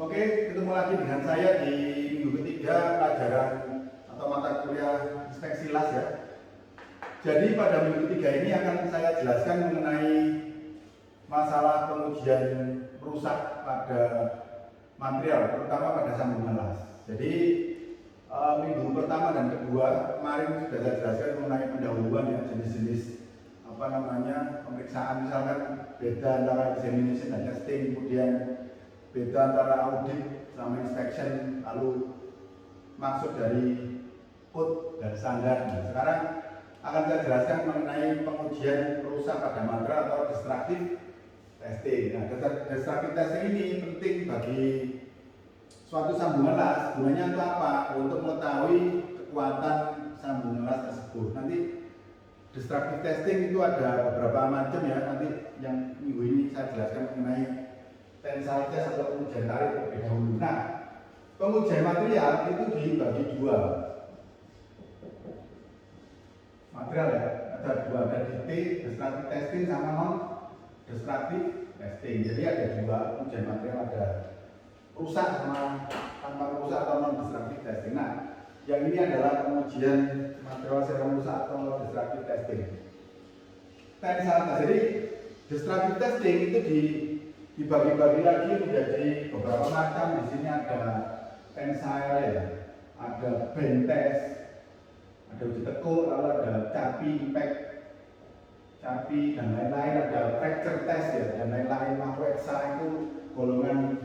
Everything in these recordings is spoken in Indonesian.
Oke, ketemu lagi dengan saya di minggu ketiga pelajaran atau mata kuliah inspeksi las ya. Jadi pada minggu ketiga ini akan saya jelaskan mengenai masalah pengujian rusak pada material, terutama pada sambungan las. Jadi minggu pertama dan kedua kemarin sudah saya jelaskan mengenai pendahuluan ya, jenis-jenis pemeriksaan, misalkan beda antara examination dan testing, kemudian beda antara audit sama inspection, lalu maksud dari code dan standar. Nah, sekarang akan saya jelaskan mengenai pengujian rusak pada material atau destructive testing. Nah, destructive testing ini penting bagi suatu sambungan las. Gunanya untuk apa? Untuk mengetahui kekuatan sambungan las tersebut. Nanti destructive testing itu ada beberapa macam ya. Nanti yang minggu ini saya jelaskan mengenai tensile test atau pengujian tarik terlebih dahulu. Nah, pengujian material itu dibagi dua. Material ya, ada dua, ada DT, destructive testing sama non destructive testing. Jadi ada dua pengujian material, ada rusak sama tanpa rusak atau non destructive testing. Nah, yang ini adalah pengujian material secara rusak atau destructive testing. Tensile test. Jadi destructive testing itu dibagi-bagi lagi menjadi beberapa macam. Di sini ada tensile ya, ada bend test, ada uji tekuk, lalu ada capi, impact, capi dan lain-lain, ada fracture test ya, dan lain-lain. Makroeksa itu golongan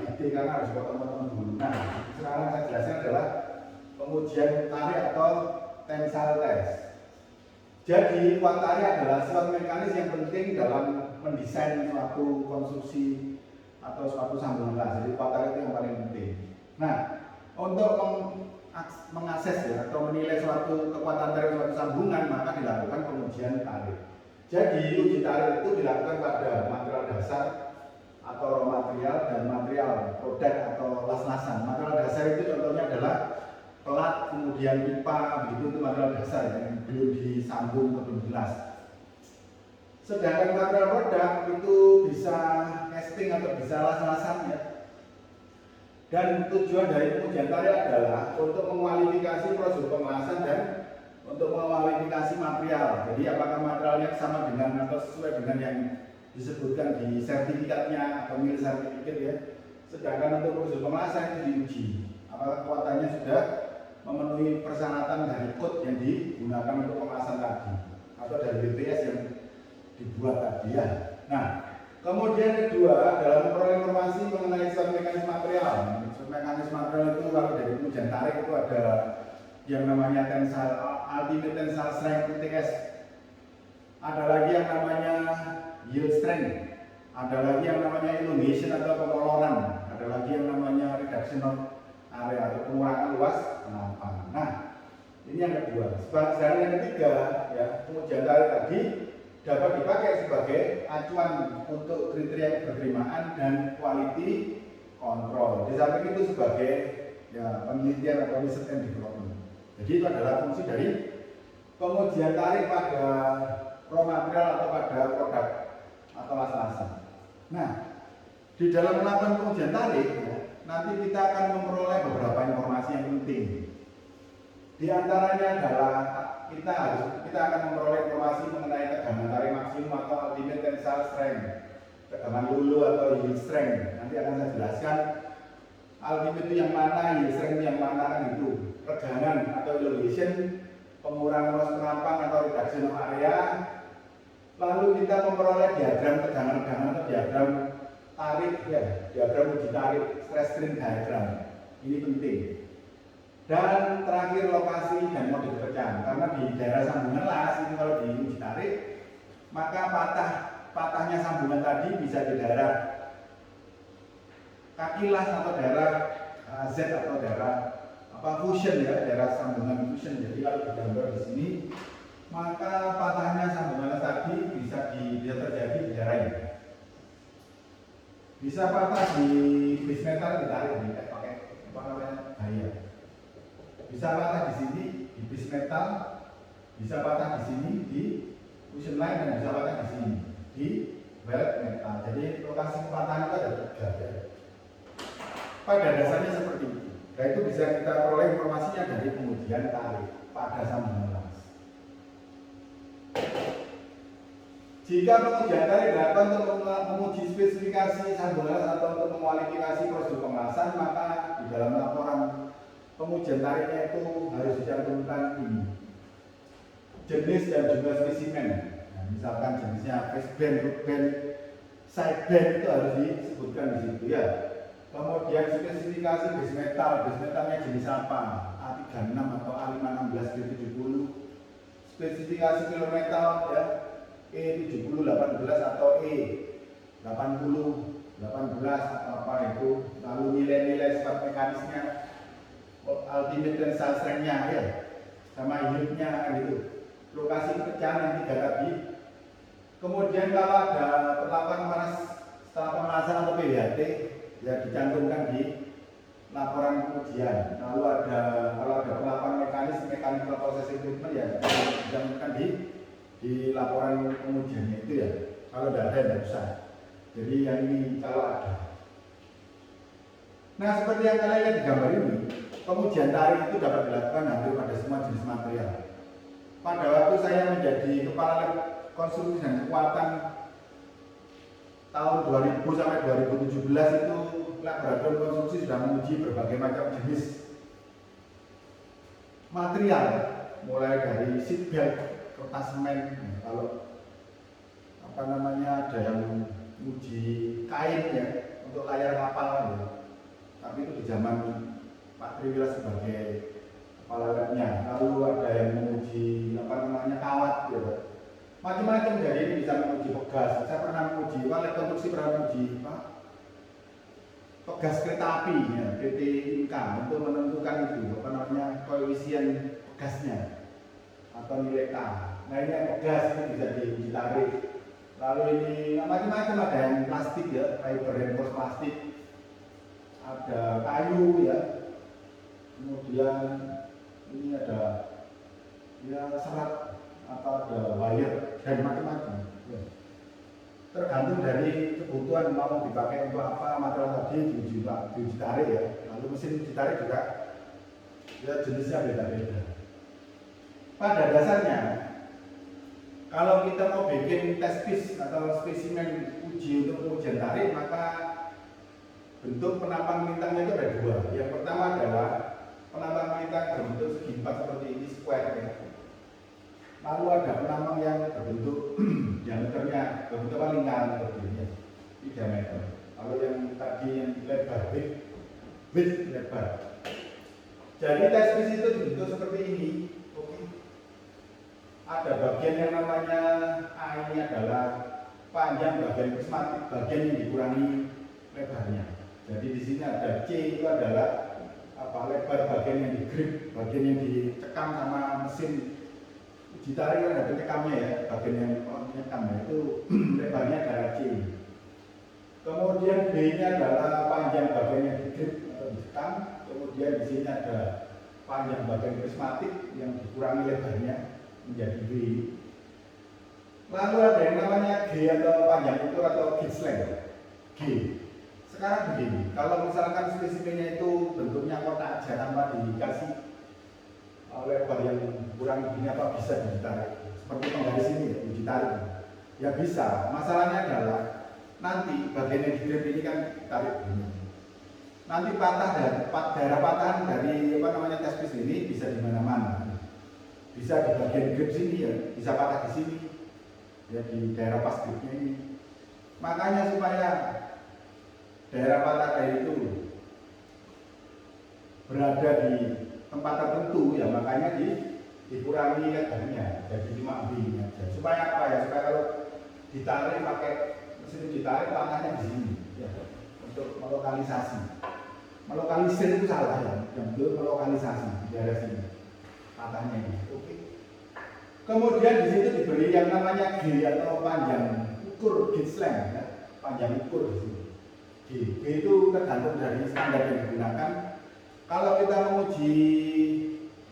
DT karena harus potong-potong dulu. Nah, sekarang saya jelaskan adalah pengujian tarik atau tensile test. Jadi kuat tarik adalah suatu mekanis yang penting dalam mendesain suatu konstruksi atau suatu sambungan las. Jadi kuat tarik itu yang paling penting. Nah, untuk mengakses ya, atau menilai suatu kekuatan tarik suatu sambungan, maka dilakukan pengujian tarik. Jadi uji tarik itu dilakukan pada material dasar atau raw material dan material produk atau las-lasan. Material dasar itu contohnya adalah pelat, kemudian pipa, begitu itu material dasar yang belum disambung ke gelas. Sedangkan material produk itu bisa casting atau bisa las-lasan ya. Dan tujuan dari pengujian tarik adalah untuk mengualifikasi prosedur pengelasan dan untuk mengualifikasi material. Jadi apakah materialnya sama dengan atau sesuai dengan yang disebutkan di sertifikatnya atau mil sertifikat ya. Sedangkan untuk prosedur pengelasan itu diuji apakah kekuatannya sudah memenuhi persyaratan dari code yang digunakan untuk pengelasan tadi atau dari BPS yang dibuat tadi ya. Nah, kemudian kedua dalam memperoleh informasi mengenai suatu mekanisme material. Mekanisme material itu kalau dari pengujian tarik itu ada yang namanya tensile, ultimate tensile strength (UTS). Ada lagi yang namanya yield strength. Ada lagi yang namanya elongation atau pemoloran. Ada lagi yang namanya reduction of area atau pengurangan luas lapangan. Nah, ini yang kedua. Sedangkan yang ketiga ya, pengujian tarik tadi dapat dipakai sebagai acuan untuk kriteria keberterimaan dan quality control. Di samping itu sebagai ya, penelitian atau research and development. Jadi itu adalah fungsi dari pengujian tarik pada raw material atau pada produk atau las-lasan. Nah, di dalam melakukan pengujian tarik ya, nanti kita akan memperoleh beberapa informasi yang penting. Di antaranya adalah kita akan memperoleh informasi mengenai tegangan tarik maksimum atau ultimate tensile strength, tegangan lulu atau yield strength. Nanti akan saya jelaskan ultimate itu yang mana, yield strength itu yang mana kan itu. Tegangan atau elongation, pengurangan luas penampang atau reduction of area. Lalu kita memperoleh diagram tegangan-tegangan atau diagram tarik ya, diagram uji tarik, stress strain diagram. Ini penting. Dan terakhir lokasi dan mode kepecahan. Karena di daerah sambungan las itu kalau di uji tarik, maka patahnya sambungan tadi bisa di daerah kaki las atau daerah Z atau daerah fusion ya, daerah sambungan fusion. Jadi kalau digambar di sini, maka patahnya sambungan las tadi bisa terjadi di daerah ini. Bisa patah di base metal ditarik pakai daya. Bisa patah di sini di base metal, bisa patah di sini di fusion line dan bisa patah di sini di welded metal. Jadi lokasi patahan itu ada 3 ya. Pada dasarnya seperti itu. Nah itu bisa kita peroleh informasinya dari pengujian tarik pada sambungan las. Jika pengujian tarik dilakukan untuk menguji spesifikasi sambungan las atau untuk mengualifikasi prosedur pengelasan, maka di dalam laporan pengujian tariknya itu harus dicantumkan ini jenis dan jumlah spesimen. Nah, misalkan jenisnya face band, root band, side band itu harus disebutkan di situ ya. Kemudian spesifikasi base metalnya jenis apa? A36 atau A516 D70. Spesifikasi kilo metal ya, E70 18 atau E80 18 atau apa itu. Lalu nilai-nilai sifat mekanisnya, ultimate tensile strength-nya ya, sama yieldnya kan itu. Lokasi pecahan yang 3 tadi. Kemudian kalau ada perlakuan panas setelah pemanasan atau PWHT ya dicantumkan di laporan pengujian. Lalu kalau ada perlakuan mechanical processing treatment ya dicantumkan di laporan pengujiannya itu ya. Kalau tidak ada tidak usah. Jadi yang ini kalau ada. Nah seperti yang kalian lihat di gambar ini, pengujian tarik itu dapat dilakukan hampir pada semua jenis material. Pada waktu saya menjadi kepala lab konstruksi dan kekuatan tahun 2000 sampai 2017 itu laboratorium konstruksi sudah menguji berbagai macam jenis material, mulai dari seat belt, kertas semen, kalau apa namanya ada yang uji kain ya untuk layar kapal ya. Tapi itu di zaman Pak Triwila sebagai kepala labnya. Lalu ada yang menguji apa namanya kawat ya, macam-macam. Jadi ini bisa menguji pegas. Saya pernah menguji, lab konstruksi pernah menguji pegas kereta api ya, PT Inka untuk menentukan itu apa namanya koefisien pegasnya atau nilai K. Nah ini yang pegas itu bisa diuji tarik. Lalu ini macam-macam, ada yang plastik ya, fiber reinforced plastik, ada kayu ya, kemudian ini ada ya serat atau ada wire dan macam-macam ya. Tergantung dari kebutuhan mau dipakai untuk apa material tadi diuji tarik ya. Lalu mesin uji tarik juga ya jenisnya beda-beda. Pada dasarnya kalau kita mau bikin test piece atau spesimen uji untuk pengujian tarik, maka bentuk penampang lintangnya itu ada 2. Yang pertama adalah penampang lintang berbentuk segi 4 seperti ini, square ya. Lalu ada penampang yang berbentuk diameternya berbentuk lingkaran seperti ini, diameter. Lalu yang tadi yang lebar width lebar. Jadi test piece itu dibentuk seperti ini. Ada bagian yang namanya A, ini adalah panjang bagian prismatik, bagian yang dikurangi lebarnya. Jadi di sini ada C, itu adalah apa lebar bagian yang digrip, bagian yang dicekam sama mesin uji tarik kan ada pencekamnya ya, bagian yang pencekamnya itu lebarnya adalah C. Kemudian B-nya adalah panjang bagian yang digrip atau dicekam. Kemudian di sini ada panjang bagian prismatik yang dikurangi lebarnya menjadi B. Lalu ada yang namanya G atau panjang ukur atau gauge length. G. Sekarang begini, kalau misalkan spesimennya itu bentuknya kotak aja tanpa dikasih lebar yang kurang begini apa bisa ditarik seperti penggaris ini ya, uji tarik ya bisa. Masalahnya adalah nanti bagian yang digrip ini kan tarik begini, nanti patah dan daerah patahan dari apa namanya test piece ini bisa di mana-mana. Bisa di bagian grip sini ya, bisa patah di sini ya, di daerah pas gripnya ini. Makanya supaya daerah patah kayak itu berada di tempat tertentu ya, makanya dikurangi lebarnya jadi cuma B aja. Supaya apa ya, supaya kalau ditarik pakai mesin ditarik patahnya di sini ya, untuk melokalisasi. Melokalisir itu salah ya, yang betul melokalisasi di daerah sini patahnya ini. Oke. Kemudian di situ diberi yang namanya G atau panjang ukur gauge length ya, panjang ukur di sini. G itu tergantung dari standar yang digunakan. Kalau kita menguji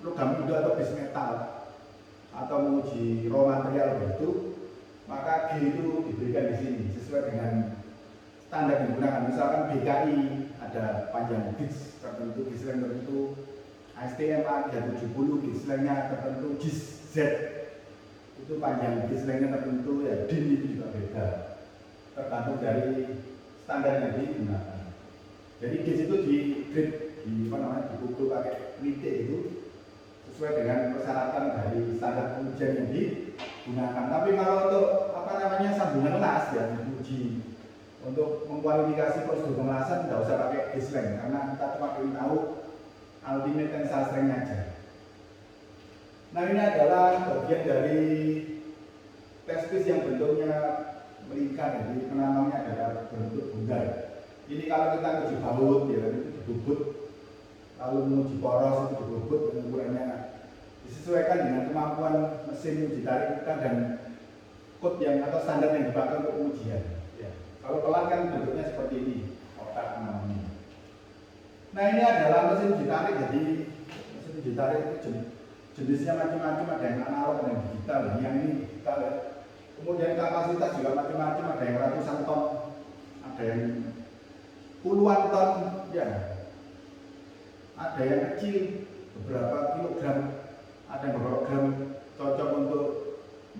logam Indo atau base metal atau menguji raw material itu maka G itu diberikan di sini sesuai dengan standar yang digunakan. Misalkan BKI ada panjang gauge tertentu, gauge length tertentu, ASTM A370 gauge length-nya tertentu, GIS Z itu panjang gauge length-nya tertentu, ya DIN itu juga beda tergantung dari standar yang digunakan. Jadi gauge itu di grade, dipukul pakai titik itu sesuai dengan persyaratan dari standar pengujian yang digunakan. Tapi kalau untuk sambungan las ya diuji untuk mengkualifikasi prosedur pengelasan tidak usah pakai gauge length karena kita cuma ingin tahu ultimate tensile strength aja. Nah, ini adalah bagian dari test piece yang bentuknya melingkar, jadi penambangnya adalah bentuk bundar. Ini kalau kita uji baut ya itu dibubut, lalu menguji poros itu dibubut dengan ukurannya disesuaikan dengan kemampuan mesin uji tarik kita dan kode yang atau standar yang dipakai untuk pengujian. Ya. Kalau pelan kan bentuknya seperti ini, kotak namanya. Nah, ini adalah mesin uji tarik. Jadi mesin uji tarik itu jenisnya macam-macam, ada yang analog, ada yang digital. Yang ini digital ya. Kemudian kapasitas juga macam-macam, ada yang ratusan ton, ada yang puluhan ton, ya. Ada yang kecil, beberapa kilogram, ada yang beberapa gram, cocok untuk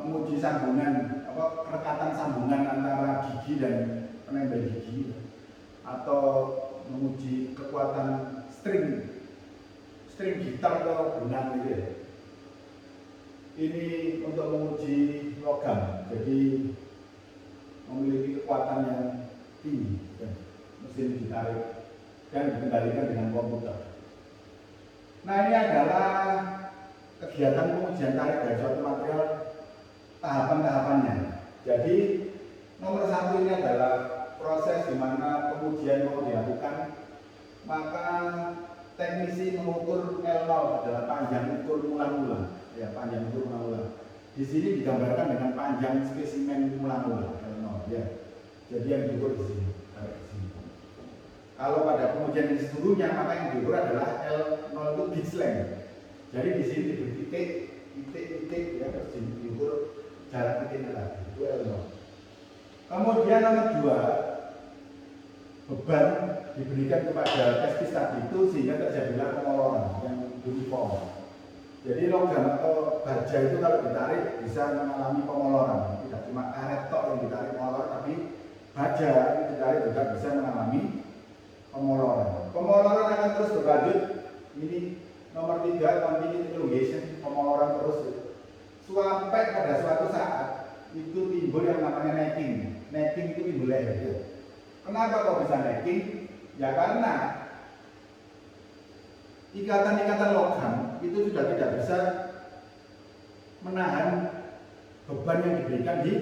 menguji sambungan, kerekatan sambungan antara gigi dan penempel gigi, atau menguji kekuatan string gitar atau benang gitu ya. Ini untuk menguji logam, jadi memiliki kekuatan yang tinggi, ya. Mesin ditarik dan dikendalikan dengan komputer. Nah, ini adalah kegiatan pengujian tarik dari suatu material, tahapan-tahapannya. Jadi nomor satu ini adalah proses di mana pengujian mau dilakukan, maka teknisi mengukur L0 adalah panjang ukur mula-mula, ya panjang ukur mula-mula. Di sini digambarkan dengan panjang spesimen mula-mula L0, ya. Jadi yang diukur di sini. Kalau pada pengujian yang sesungguhnya maka yang diukur adalah L0 itu gauge length. Jadi di sini diberi titik, ya terus diukur jarak titiknya lagi, itu L0. Kemudian nomor 2, beban diberikan kepada test piece tadi itu sehingga terjadilah pemoloran yang uniform. Jadi logam atau baja itu kalau ditarik bisa mengalami pemoloran, tidak cuma karet tok yang ditarik molor, tapi baja yang ditarik juga bisa mengalami pemoloran. Pemoloran akan terus berlanjut. Ini nomor 3, continuous elongation, pemoloran terus sampai pada suatu saat itu timbul yang namanya necking. Necking itu timbul leher. Kenapa kok bisa necking? Ya karena ikatan-ikatan logam itu sudah tidak bisa menahan beban yang diberikan di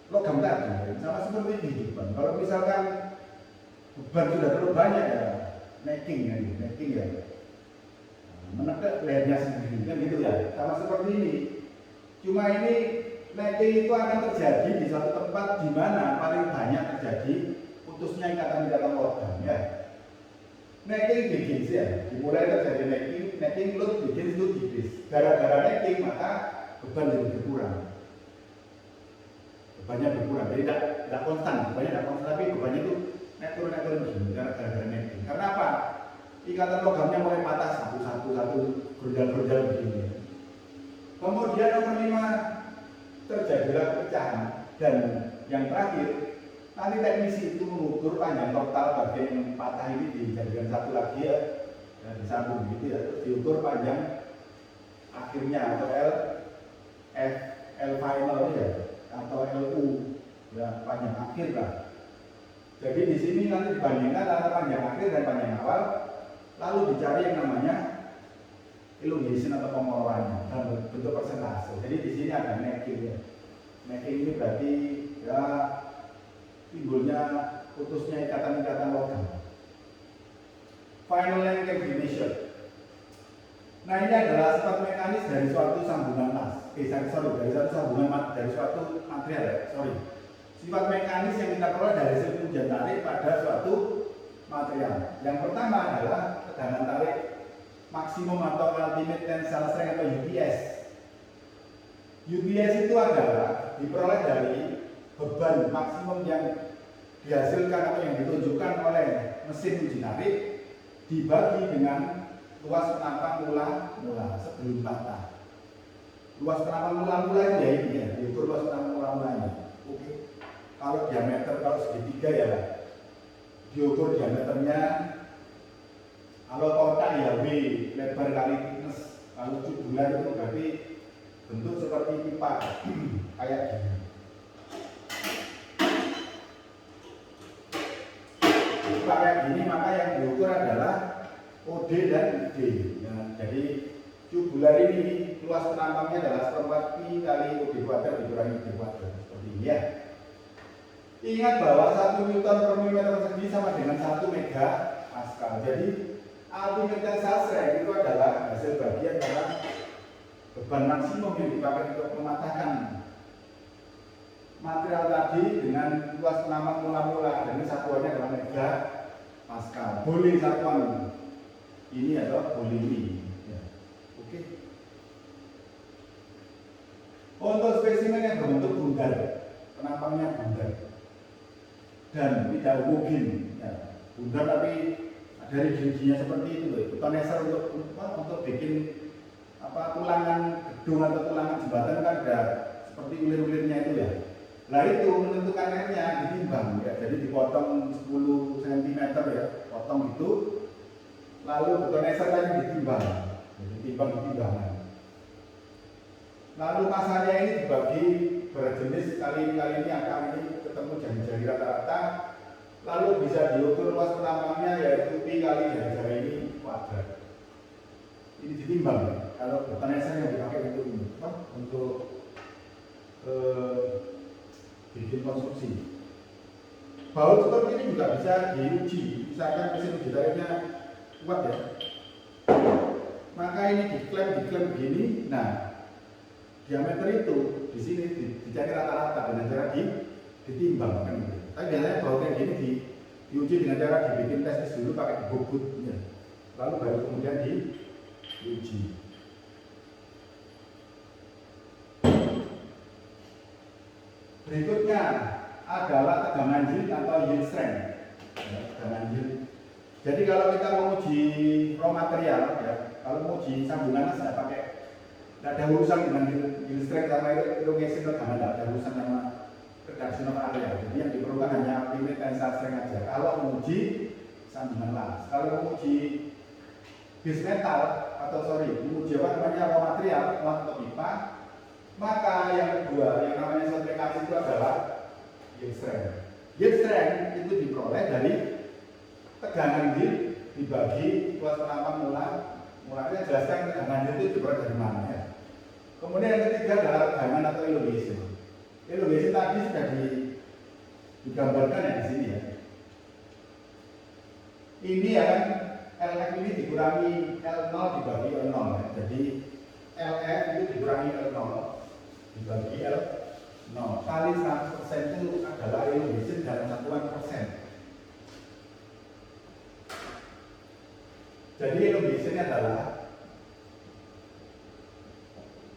logam tadi. Sama seperti ini beban. Kalau misalkan beban sudah terlalu banyak ya necking ya menekan lehernya sendiri kan gitu ya. Sama seperti ini. Cuma ini necking itu akan terjadi di suatu tempat di mana paling banyak terjadi putusnya ikatan-ikatan logam ya. Necking begins ya, dimulai terjadi necking load begins to decrease. Gara-gara necking maka beban jadi berkurang. Bebannya berkurang, jadi tidak konstan, bebannya tidak konstan, tapi bebannya itu naik turun begini gara-gara necking. Karena apa? Ikatan logamnya mulai patah satu gerjal begini. Kemudian nomor 5, terjadilah pecahan. Dan yang terakhir, nanti teknisi itu mengukur panjang total bagian yang patah ini dijadikan satu lagi ya, dan disambung gitu ya, terus diukur panjang akhirnya atau L final ya, atau LU ya, panjang akhir lah. Jadi di sini nanti dibandingkan antara panjang akhir dan panjang awal, lalu dicari yang namanya elongation atau pemolorannya dalam bentuk persentase. Jadi di sini ada necking ya. Necking ini berarti ya timbulnya putusnya ikatan-ikatan logam. Final length can be measured. Nah, ini adalah sifat mekanis dari suatu sambungan las. Dari suatu material ya. Sifat mekanis yang kita peroleh dari hasil pengujian tarik pada suatu material. Yang pertama adalah tegangan tarik maksimum atau ultimate tensile strength atau UTS. UTS itu adalah diperoleh dari beban maksimum yang dihasilkan atau yang ditunjukkan oleh mesin uji tarik dibagi dengan luas penampang mula-mula sebelum patah. Luas penampang mula-mula itu ya ini ya, diukur luas penampang mula-mulanya. Oke. Kalau diameter, kalau segitiga ya diukur diameternya. Kalau kotak ya W, lebar kali thickness. Kalau tubular itu berarti bentuk seperti pipa kayak gini. Pipa kayak gini, maka yang diukur adalah OD dan ID. Nah, jadi tubular ini luas penampangnya adalah seperempat pi kali OD kuadrat dikurangi D kuadrat seperti ini ya. Ingat bahwa 1 Newton per milimeter persegi sama dengan 1 mega Pascal. Jadi ultimate tensile strength itu adalah hasil bagian dari beban maksimum yang dipakai untuk mematahkan material tadi dengan luas penampang mula-mula, dan ini satuannya adalah mega Pascal. Boleh satuan ini atau boleh ini. Ya. Oke. Untuk spesimen yang berbentuk bundar, penampangnya bundar dan tidak homogen, ya. Bundar tapi dari giginya seperti itu loh. Toneser untuk bikin tulangan gedung atau tulangan jembatan kan ada seperti ulir-ulirnya itu ya. Nah itu menentukan R-nya ditimbang ya. Jadi dipotong 10 cm ya, potong itu. Lalu toneser lagi ditimbang. Jadi timbangan. Lalu masanya ini dibagi berjenis, kali ini angka ini ketemu jari-jari rata-rata. Lalu bisa diukur luas penampangnya yaitu pi kali jari-jari ini kuadrat. Ini ditimbang ya. Kalau toneser yang dipakai untuk ini, untuk bikin konstruksi. Baut seperti ini juga bisa diuji. Misalkan mesin uji tariknya kuat ya. Maka ini diklaim begini. Nah, diameter itu di sini dicari rata-rata dengan cara ditimbang kan gitu. Tapi biasanya baut yang gini diuji dengan cara dibikin tes dulu pakai bobot ya. Lalu baru kemudian diuji. Berikutnya adalah tegangan yield atau yield strength. Ya, tegangan yield. Jadi kalau kita menguji raw material ya, kalau menguji sambungan saya pakai, tidak ada urusan dengan yield strength sama elongation tegangan, tidak ada urusan sama reduction of area. Jadi yang diperlukan hanya ultimate tensile strength aja. Kalau menguji sambungan las, kalau menguji base metal menguji raw material, atau pipa, maka yang kedua yang namanya aplikasi itu adalah yield strength. Yield strength itu diperoleh dari tegangan yield dibagi luas penampang mulanya. Jelaskan tegangan yield itu diperoleh dari mana ya. Kemudian yang ketiga adalah tegangan atau elongation. Elongation tadi sudah digambarkan ya di sini ya. Ini ya kan LF ini dikurangi L0 dibagi L0 ya. Jadi LF itu dikurangi L0 dibagi L0 kali 100% itu adalah elongation dalam satuan persen. Jadi elongationnya adalah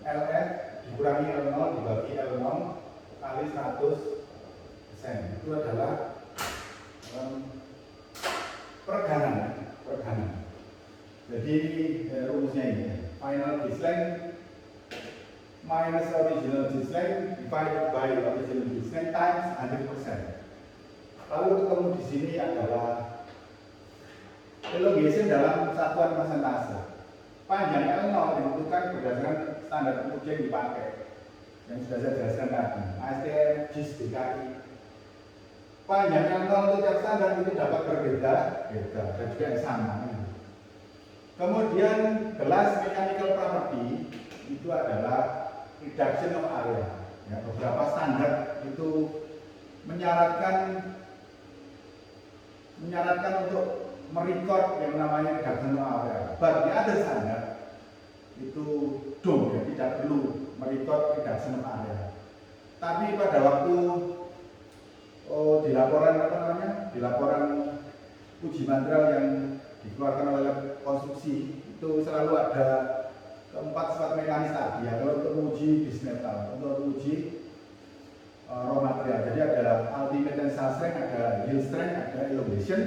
LF dikurangi L0 dibagi L0 kali 100%. Itu adalah perganan. Jadi rumusnya ini final base length minus original base length divided by original base length times 100%. Lalu ketemu di sini adalah elongation dalam satuan persentase. Panjang L0 ditentukan berdasarkan standar pengujian yang dipakai yang sudah saya jelaskan tadi, ASTM, JIS, DKI. Panjang L0 untuk tiap standar itu dapat berbeda dan juga yang sama. Kemudian gelas mechanical property itu adalah reduction of area. Ya, beberapa standar itu menyarankan untuk merecord yang namanya reduction of area. But di ada standar itu dong ya, tidak perlu merecord reduction of area. Tapi pada waktu di laporan uji material yang dikeluarkan oleh konstruksi itu selalu ada keempat sifat mekanis tadi ya, kalau untuk menguji bismetal, untuk menguji raw material. Jadi ada ultimate tensile strength, ada yield strength, ada elongation,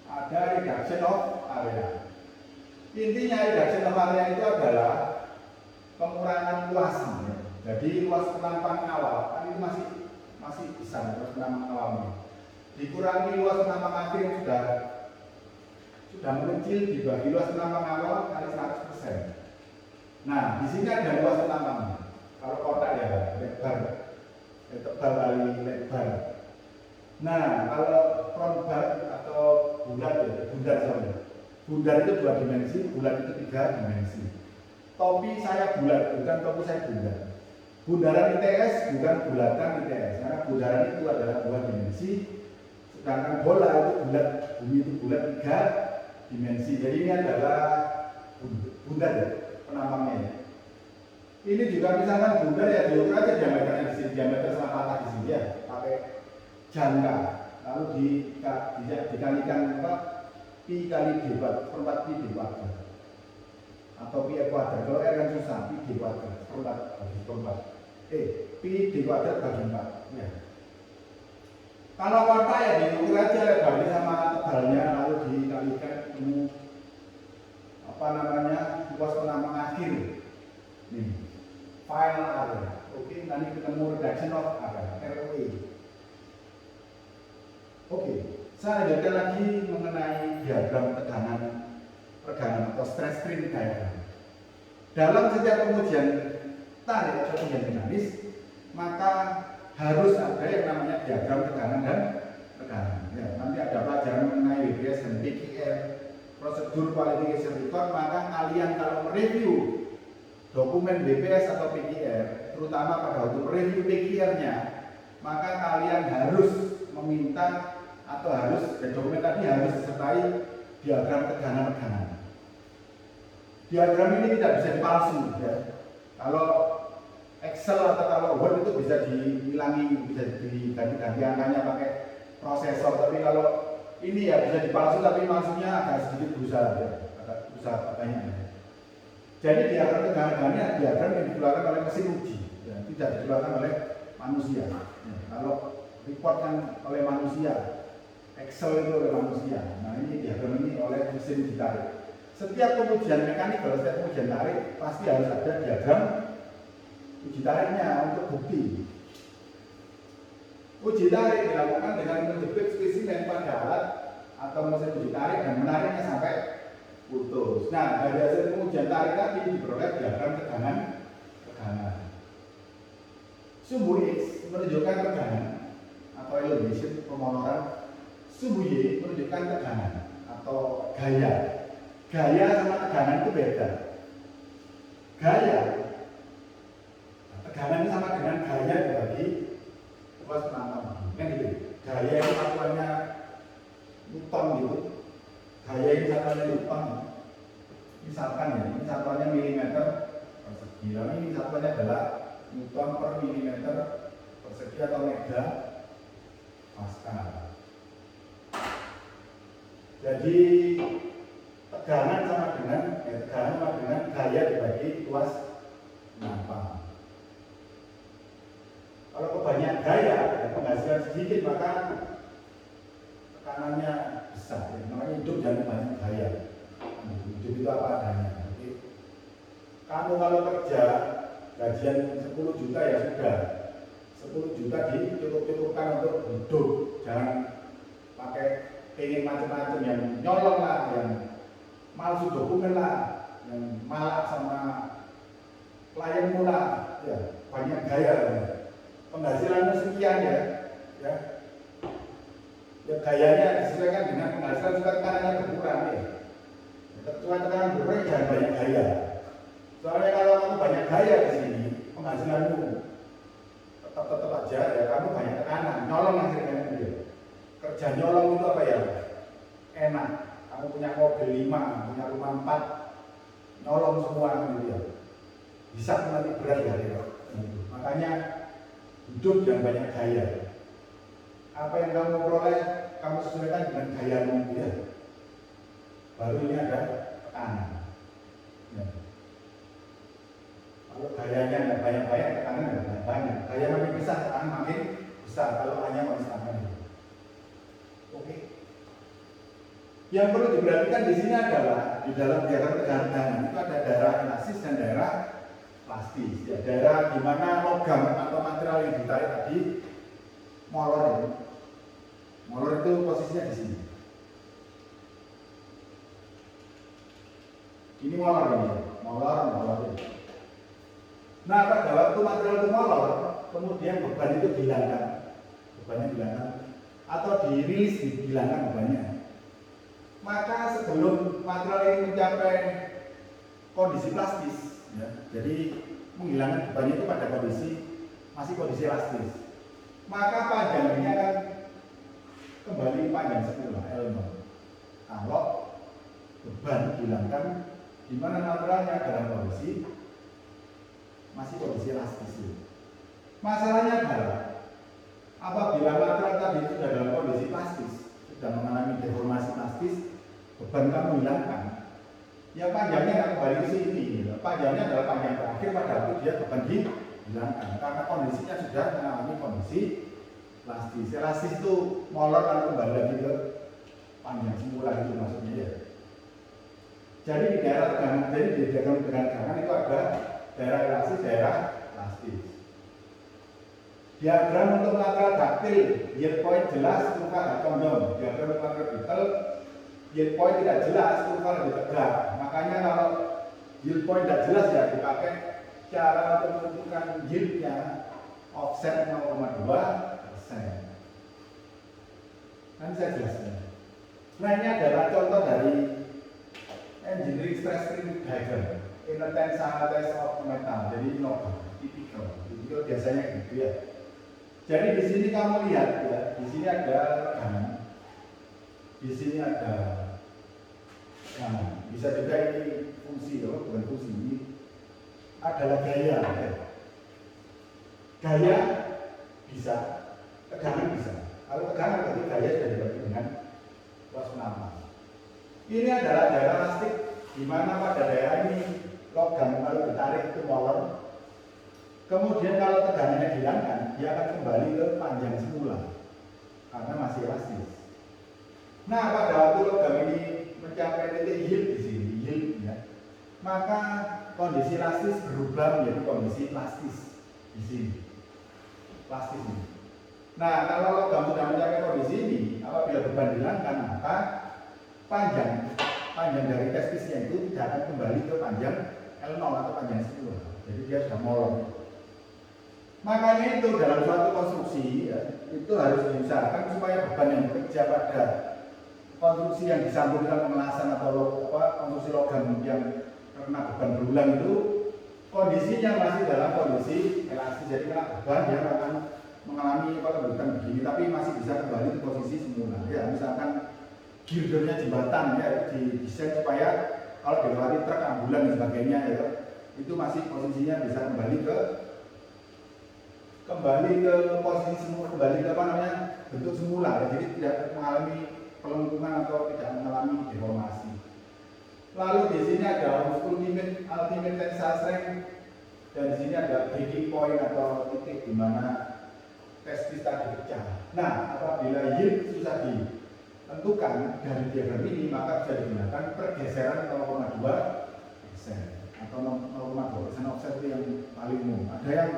ada reduction of area. Intinya reduction of area itu adalah pengurangan luasan ya. Jadi luas penampang awal kan itu masih bisa luas penampang awalnya. Dikurangi luas penampang akhir yang sudah mengecil dibagi luas penampang awal kali 100%. Nah, di sini ada luas penampangnya. Kalau kotak ya lebar, tebal kali lebar. Nah, kalau front bar atau bulat ya, bundar saja. Bundar itu 2 dimensi, bulat itu 3 dimensi. Topi saya bulat, bukan topi saya bundar. Bundaran ITS bukan bulatan ITS, karena bundaran itu adalah 2 dimensi. Sedangkan bola itu bulat, bumi itu bulat 3 dimensi. Jadi ini adalah bundar ya, penampangnya. Ini juga misalkan bundar ya diukur aja diameternya di sini, diameter sama patah di sini ya, pakai jangka, lalu dikalikan apa? Pi kali D perempat Pi D kuadrat atau Pi kuadrat. Kalau R kan susah, Pi D kuadrat perempat bagi perempat. Pi D kuadrat bagi 4 ya. Kalau kotak ya diukur aja lebarnya sama tebalnya, lalu dikalikan ini apa namanya, luas penampang akhir nih, final area. Oke, nanti ketemu reduction of area, ROE. Oke, saya lanjutkan lagi mengenai diagram tegangan atau stress strain diagram. Dalam setiap pengujian tarik atau pengujian dinamis, maka harus ada yang namanya diagram tegangan dan tekanan. Ya, nanti ada pelajaran mengenai WBS dan PKR, prosedur qualification record. Maka kalian kalau mereview dokumen BPS atau PKR, terutama pada waktu mereview PKR-nya, maka kalian harus meminta atau harus dokumen tadi harus disertai diagram tegangan. Diagram ini tidak bisa dipalsu ya. Kalau Excel atau kalau Word itu bisa dihilangi, bisa diganti angkanya pakai prosesor. Tapi kalau ini ya bisa dipalsu, tapi maksudnya agak sedikit berusaha ya, agak berusaha banyak ya. Jadi diagram tegangannya diagram yang dikeluarkan oleh mesin uji, ya, tidak dikeluarkan oleh manusia. Ya, kalau report kan oleh manusia, Excel itu oleh manusia. Nah ini diagram ini oleh mesin ditarik. Setiap pengujian mekanik, kalau setiap pengujian tarik pasti harus ada diagram uji tariknya untuk bukti. Uji tarik dilakukan dengan menjepit spesimen pada alat atau mesin uji tarik dan menariknya sampai putus. Nah, dari hasil pengujian tarik tadi diperoleh diagram tegangan. Sumbu X menunjukkan tegangan atau elongation pemonoran. Sumbu Y menunjukkan tegangan atau gaya. Gaya sama tegangan itu beda. Gaya, tegangan ini sama dengan gaya dibagi luas penampang. Kan gitu. Gaya itu satuannya Newton gitu. Gaya ini satuannya Newton. Misalkan ya, ini satuannya milimeter persegi. Lalu ini satuannya adalah Newton per milimeter persegi atau mega pascal. Jadi tegangan sama dengan gaya dibagi luas penampang. Kalau kebanyakan gaya dan penghasilan sedikit maka tekanannya besar. Ya, namanya hidup jangan banyak gaya. Hidup itu apa adanya. Jadi, kamu kalau kerja gajian 10 juta ya sudah, 10 juta dicukup-cukupkan untuk hidup. Jangan pakai pengen macam-macam yang nyolong lah, yang malsu dokumen lah, yang malak sama klienmu lah, ya banyak gaya lah. Penghasilanmu sekian ya, ya gayanya disesuaikan dengan penghasilan supaya tekanannya berkurang ya. Supaya tekanan berkurang jangan banyak gaya. Soalnya kalau kamu banyak gaya di sini, penghasilanmu tetap aja ya, kamu banyak tekanan, nyolong yang sering dia. Kerja nyolong itu apa ya? Enak. Kamu punya mobil 5, punya rumah 4, nyolong semua gitu ya. Bisa nanti berat ya. Makanya hidup jangan banyak gaya. Apa yang kamu peroleh, kamu sesuaikan dengan gayamu ya. Baru ini ada tekanan. Ya. gayanya nggak banyak-banyak, tekanan nggak banyak-banyak. Gaya makin besar, tekanan makin besar. Kalau hanya konstan. Oke. Yang perlu diperhatikan di sini adalah di dalam diagram tegangan itu ada daerah elastis dan daerah plastis. Ya, daerah di mana logam atau material yang ditarik tadi molor itu. Molor itu posisinya di sini. Ini molor ini, molor ini. Nah, pada waktu material itu molor, kemudian beban itu dihilangkan, bebannya dihilangkan, atau dirilis dihilangkan bebannya. Maka sebelum material ini mencapai kondisi plastis, ya, jadi menghilangkan bebannya itu pada masih kondisi elastis. Maka panjangnya akan kembali panjang semula L0. Kalau beban dihilangkan di mana materialnya dalam kondisi masih kondisi elastis. Masalahnya adalah apabila material tadi sudah dalam kondisi plastis, sudah mengalami deformasi plastis, beban kamu hilangkan, ya panjangnya akan kembali ke sini. Panjangnya adalah panjang terakhir pada waktu dia beban dihilangkan karena kondisinya sudah mengalami kondisi plastis. Elastis itu molor dan kembali lagi ke panjang semula itu maksudnya ya. Jadi di daerah tegangan, jadi di diagram tegangan itu ada daerah elastis, daerah plastis. Diagram untuk material daktil, yield point jelas, kurva dan kondom. Diagram untuk material brittle, yield point tidak jelas, kurva lebih tegak. Makanya kalau yield point tidak jelas ya dipakai cara untuk menentukan yieldnya offset 0,2%. Nanti saya jelaskan. Nah, ini adalah contoh dari engineering stress strain diagram. In a tensile test of metal, jadi logam, tipikal biasanya gitu ya. Jadi di sini kamu lihat ya, di sini ada tekanan, di sini ada, nah, bisa juga ini fungsi, loh, bukan fungsi ini adalah gaya. Ya. Gaya bisa, tegangan bisa. Kalau tegangan berarti gaya sudah dibagi dengan ruas penambah. Ini adalah daerah elastik, di mana pada daerah ini logam kalau ditarik itu molor. Kemudian kalau tegangannya dihilangkan, dia akan kembali ke panjang semula karena masih elastis. Nah, pada waktu logam ini mencapai titik yield di sini, yield ya, maka kondisi elastis berubah menjadi kondisi plastis di sini, plastis ini. Nah, kalau logam sudah mencapai kondisi ini, apabila beban dihilangkan, maka panjang dari testisnya itu tidak akan kembali ke panjang L0 atau panjang semula. Jadi dia sudah molor. Makanya itu dalam suatu konstruksi ya, itu harus diusahakan supaya beban yang bekerja pada konstruksi yang disambungkan pemelasan atau konstruksi logam yang karena beban berulang itu kondisinya masih dalam kondisi elastis. Jadi kena beban dia akan mengalami kelembutan begini, tapi masih bisa kembali ke posisi semula. Ya, misalkan girdernya jembatan ya didesain supaya kalau dilewati truk, ambulan dan sebagainya ya, itu masih posisinya bisa kembali ke posisi semula, kembali ke bentuk semula ya, jadi tidak mengalami pelengkungan atau tidak mengalami deformasi. Lalu di sini ada ultimate tensile strength dan di sini ada breaking point atau titik di mana testis tadi pecah. Nah, apabila yield susah ditentukan dari diagram ini, maka bisa digunakan pergeseran 0,2% atau 0,2% offset itu yang paling umum. Ada yang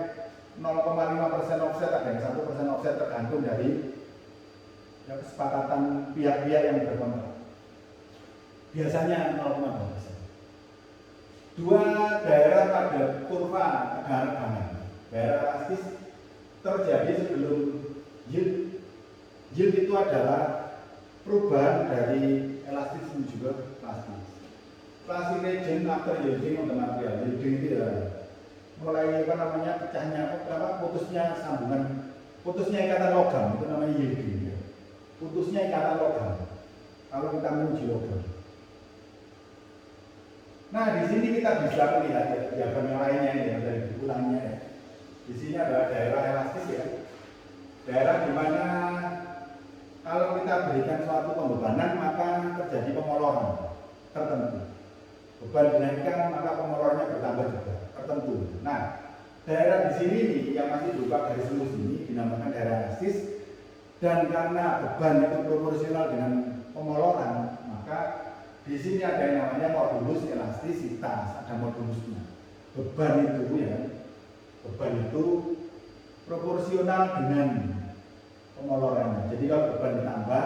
0,5% offset, ada yang 1% offset, tergantung dari kesepakatan pihak-pihak yang berkontrak. Biasanya 0,2%. Dua daerah pada kurva tegangan, daerah elastis terjadi sebelum yield. Yield itu adalah perubahan dari elastis menuju ke plastis. Plastic region after yielding on the material. Yielding itu ya mulai pecahnya, putusnya sambungan, putusnya ikatan logam itu namanya yielding. Ya. Putusnya ikatan logam. Kalau kita menguji logam. Nah, di sini kita bisa melihat ya, diagram yang lainnya ya, dari bukulannya ya. Di sini adalah daerah elastis ya. Daerah di mana kalau kita berikan suatu pembebanan maka terjadi pemoloran tertentu. Beban dinaikkan maka pemolorannya bertambah juga. tertentu. Nah, daerah di sini nih yang masih berupa garis lurus ini dinamakan daerah elastis, dan karena beban itu proporsional dengan pemoloran, maka di sini ada yang namanya modulus elastisitas, ada modulusnya. Beban itu ya, beban itu proporsional dengan pemolorannya. Jadi kalau beban ditambah,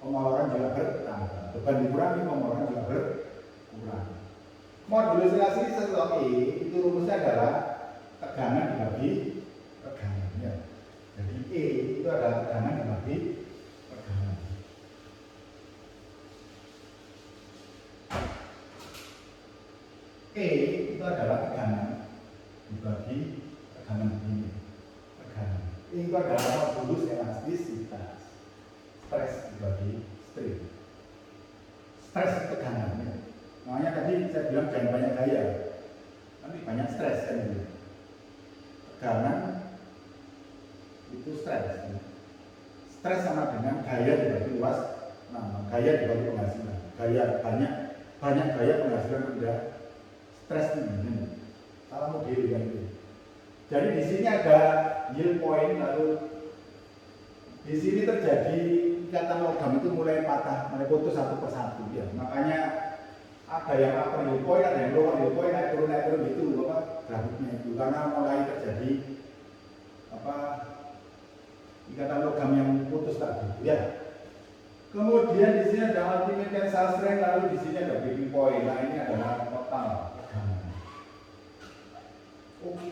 pemoloran juga bertambah. Beban dikurangi, pemoloran juga berkurang. Modulus elastisitas atau E itu rumusnya adalah tegangan dibagi tegangan ya. Jadi E itu adalah tegangan dibagi tegangan. E itu adalah tegangan dibagi tegangan ini. Tegangan. E itu adalah modulus elastisitas. Stres dibagi strain. Stres tegangannya. Makanya tadi saya bilang jangan banyak gaya, nanti banyak stres kan gitu. Tegangan itu stres. Stres sama dengan gaya dibagi luas. Nah, gaya dibagi penghasilan. Gaya banyak gaya penghasilan rendah. Stres ini. Salah model kan itu. Jadi di sini ada yield point, lalu di sini terjadi ikatan logam itu mulai patah, mulai putus satu persatu ya. Makanya ada yang upper yield point, ada yang lower yield point, naik turun gitu apa grafiknya itu, karena mulai terjadi apa ikatan logam yang putus tadi ya. Kemudian di sini ada ultimate tensile strength, lalu di sini ada breaking point. Nah, ini adalah total. Oke.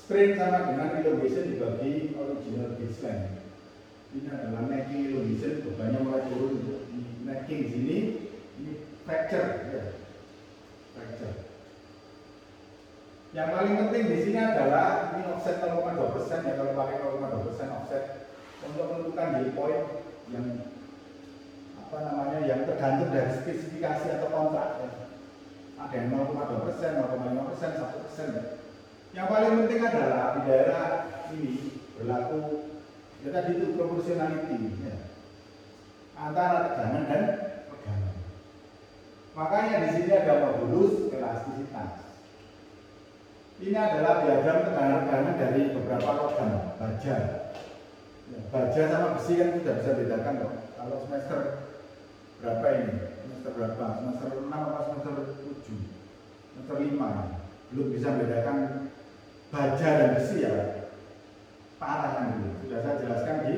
Strain sama dengan elongation dibagi original baseline. Ini adalah necking elongation, bebannya mulai turun untuk necking sini. Ini fracture, ya. Fracture. Yang paling penting di sini adalah ini offset 0,2% ya, kalau pakai 0,2% offset untuk menentukan yield point yang apa namanya yang tergantung dari spesifikasi atau kontrak. Ya. Ada yang 0,2%, 0,5%, 1%. Ya. Yang paling penting adalah di daerah ini berlaku ya tadi itu proportionality ya, antara tegangan dan tegangan. Makanya di sini ada modulus elastisitas. Ini adalah diagram tegangan-tegangan dari beberapa logam baja. Ya, baja sama besi kan sudah bisa bedakan dong. Kalau semester berapa ini? Semester berapa? Semester 6 atau semester 7? Semester 5 belum bisa bedakan baja dan besi ya. Parah kan dulu. Sudah saya jelaskan di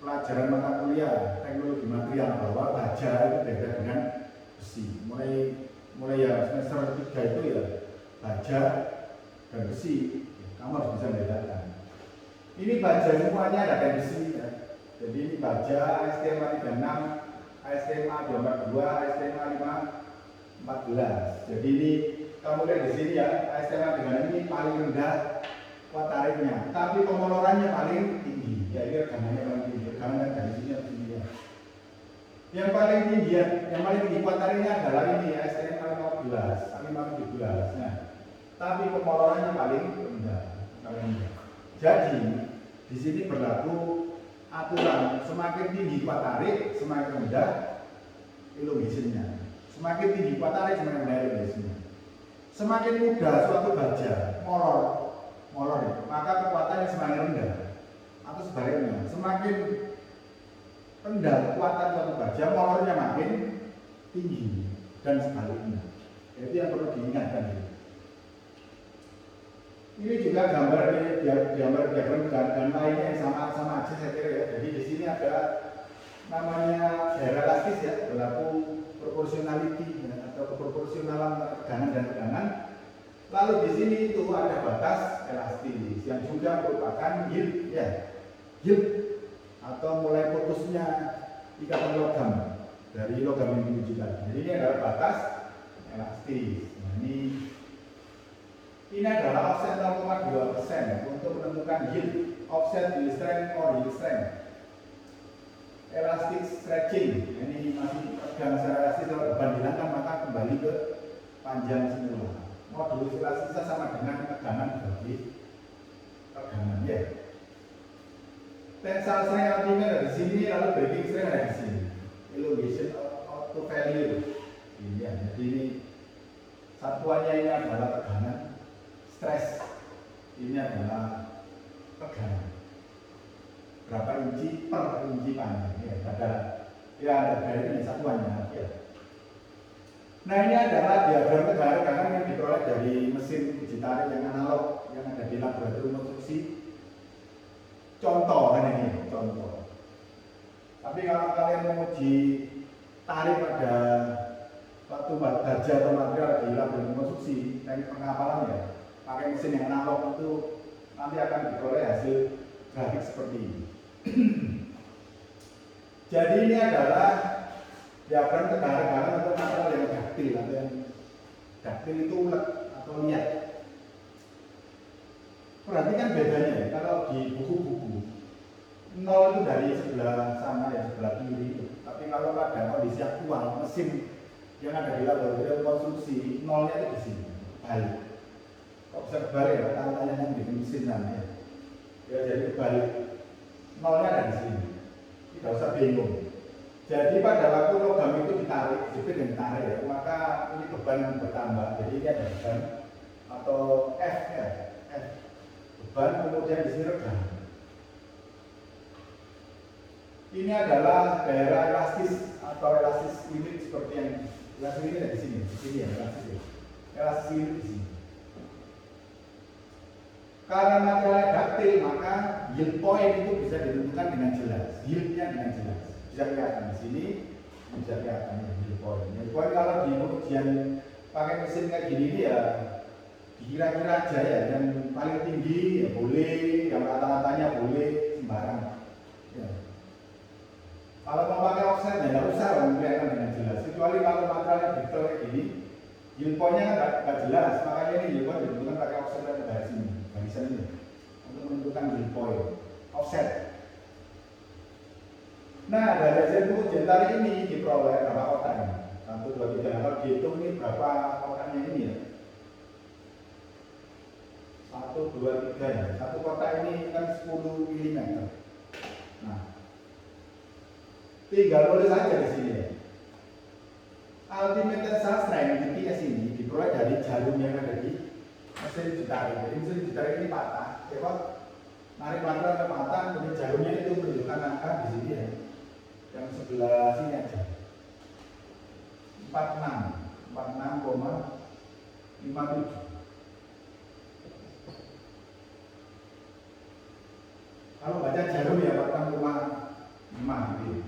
pelajaran mata kuliah teknologi material bahwa baja itu beda dengan besi. Mulai ya semester 3 itu ya baja dan besi, kamu harus bisa membedakan. Ini baja semuanya ada kayak besi ya. Jadi ini baja ASTM 36, ASTM 242, ASTM 514. Jadi ini kamu lihat di sini ya, ASTM dengan ini paling rendah kuat tarifnya, tapi pemolorannya paling tinggi. Ya ini regangannya paling tinggi, reganan dari sini atau sini ya. Yang paling tinggi, yang paling tinggi kuat tarifnya adalah ini ASTM 515, 517. Nah, tapi pemolorannya paling rendah. Jadi di sini berlaku aturan semakin tinggi kuat tarik semakin rendah elongationnya. Semakin tinggi kuat tarik semakin rendah elongationnya. Semakin mudah suatu baja molor itu, maka kekuatannya semakin rendah. Atau sebaliknya, semakin rendah kekuatan suatu baja, molornya makin tinggi dan sebaliknya. Itu yang perlu diingatkan. Ini juga gambar diagram dan lainnya yang sama aja saya kira ya. Jadi di sini ada namanya daerah elastis ya, berlaku proportionality ya, atau keproporsionalan tegangan dan tegangan. Lalu di sini itu ada batas elastis yang juga merupakan yield ya, yield atau mulai putusnya ikatan logam dari logam yang diuji tadi. Jadi ini adalah batas elastis. Nah, ini adalah offset 0,2% untuk menentukan yield, offset yield strength or yield strength. Elastic stretching, ini masih tegang secara elastis, kalau beban dihilangkan maka kembali ke panjang semula. Modulus elastisitas sama dengan tegangan bagi tegangan ya. Tensile strength ultimate ada di sini, lalu breaking strength ada di sini. Elongation suatu value ini ya. Jadi ini satuannya ini adalah tegangan, stres ini adalah tegangan berapa inci per inci panjang ya, ada ini satuannya ya. Nah ini adalah diagram tegangan yang diperoleh dari mesin uji tarik yang analog yang ada di laboratorium konstruksi. Contoh kan ini contoh. Tapi kalau kalian menguji tarik pada waktu baja atau material di laboratorium konstruksi, teknik pengapalan ya, pakai mesin yang analog itu nanti akan diperoleh hasil grafik seperti ini. Jadi ini adalah diagram tegangan atau material yang daktil atau yang daktil itu ulet atau liat. Perhatikan bedanya ya, kalau di buku-buku 0 itu dari sebelah sana ya, sebelah kiri itu. Tapi kalau pada kondisi aktual mesin yang ada di laboratorium konstruksi 0-nya itu di sini, balik. Kok bisa kebalik ya, tanya yang bikin mesin namanya ya, jadi kebalik, 0-nya ada di sini, tidak usah bingung. Jadi pada waktu logam itu ditarik, jepit dan ditarik ya, maka ini beban bertambah. Jadi ini ada beban atau F ya, F beban, kemudian di sini regang. Ini adalah daerah elastis atau elastis limit seperti yang elastis ini di sini ya, elastis limit di sini. Karena materialnya daktil, maka yield point itu bisa ditentukan dengan jelas, yieldnya dengan jelas. Bisa kelihatan di sini, bisa kelihatan yield point. Yield point kalau di ujian pakai mesin kayak gini ini ya kira-kira aja ya, yang paling tinggi ya boleh, yang rata-ratanya boleh sembarang. Ya. Kalau mau pakai offset ya nggak usah kelihatan dengan jelas. Kecuali kalau materialnya detail kayak gini, yield point-nya kan nggak jelas, makanya ini yield point ditentukan pakai offset dari garis ini, barisan ini, untuk menentukan yield point, offset. Nah, dari hasil ujian tarik ini diperoleh berapa kotaknya? 1, 2, 3. Kalau dihitung ini berapa kotaknya ini ya? 1, 2, 3 ya. Satu kotak ini kan 10 mm. Nah, tinggal tulis saja di sini ya. Ultimate tensile strength UTS ini diperoleh dari jarum yang ada di mesin uji tarik. Jadi mesin uji tarik ini patah, ya kok? Narik pelan-pelan ke patah, kemudian jarumnya itu menunjukkan angka di sini ya. Yang sebelah sini aja 46,57. Kalau baca jarum ya 46,5 gitu.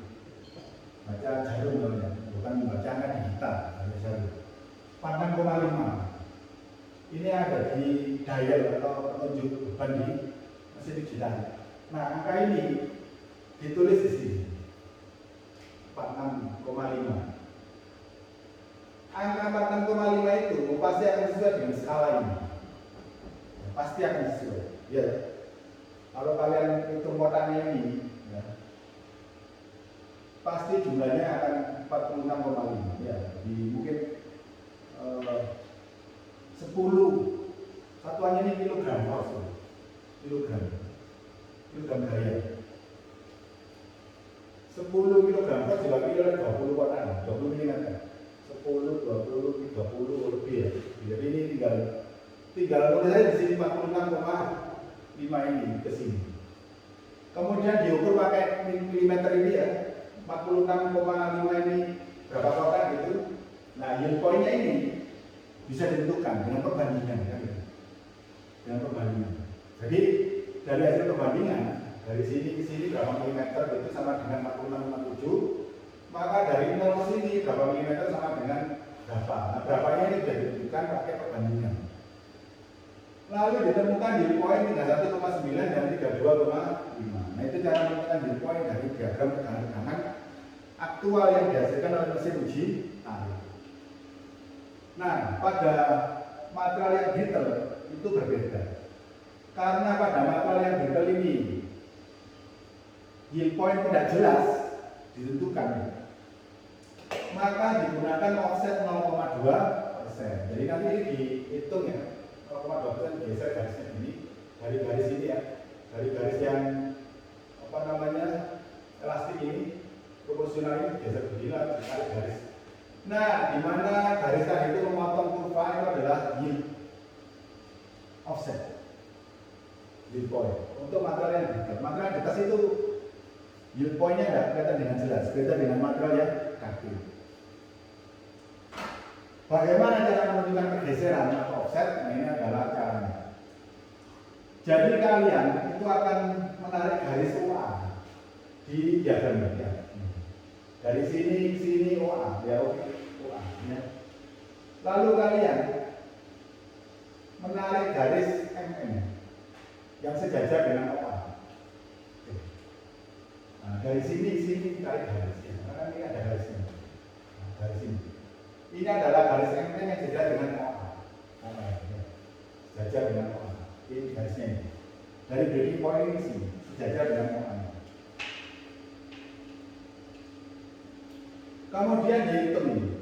Baca jarum namanya, bukan membaca angka digital, baca jarum 46,5. Ini ada di dial atau petunjuk beban di mesin uji tarik. Nah, angka ini ditulis di sini 46,5. Angka 46,5 itu pasti akan sesuai dengan skala ini. Ya, pasti akan sesuai. Ya. Kalau kalian hitung kotaknya ini, ya, pasti jumlahnya akan 46,5. Ya, di mungkin 10 satuannya ini kilogram, kilogram gaya. 10 kg dibagi oleh 20 kotak, 20 mm. 10, 20, 30 lebih ya. Jadi ini tinggal tulis saja di sini 46,5 ini ke sini. Kemudian diukur pakai milimeter ini ya. 46,5 ini berapa kotak gitu. Nah, yield point-nya ini bisa ditentukan dengan perbandingan kan gitu. Dengan perbandingan. Jadi dari hasil perbandingan dari sini ke sini berapa milimeter itu sama dengan 46,57. Maka dari 0 ke sini berapa milimeter sama dengan berapa. Nah, berapanya ini sudah ditentukan pakai perbandingan. Lalu ditemukan yield point 31,9 dan 32,5. Nah, itu cara menentukan yield point dari diagram tegangan aktual yang dihasilkan oleh mesin uji tarik. Nah, pada material yang detail itu berbeda. Karena pada material yang detail ini yield point tidak jelas ditentukan, maka digunakan offset 0,2%. Jadi nanti ini dihitung ya, 0,2% geser garisnya ini dari garis ini ya, dari garis yang elastik ini proporsional ini geser begini, ditarik garis Nah, di mana garis tadi itu memotong kurva itu adalah yield offset, yield point. Untuk material yang dekat, material di atas itu yield pointnya tidak kelihatan dengan jelas, beda dengan material yang kaki. Bagaimana cara menentukan pergeseran atau offset? Nah, ini adalah caranya. Jadi kalian itu akan menarik garis OA di diagram ya. Dari sini ke sini OA, ya OA. Ya. Lalu kalian menarik garis MM yang sejajar dengan OA. Nah, dari sini ke sini tarik garis ya. Karena ini ada garisnya. Nah, garis ini. Ini adalah garis MM yang sejajar dengan OA. OA ya. Sejajar dengan OA. Ini garisnya ini. Dari breaking point ini sini sejajar dengan OA. Kemudian dihitung ini.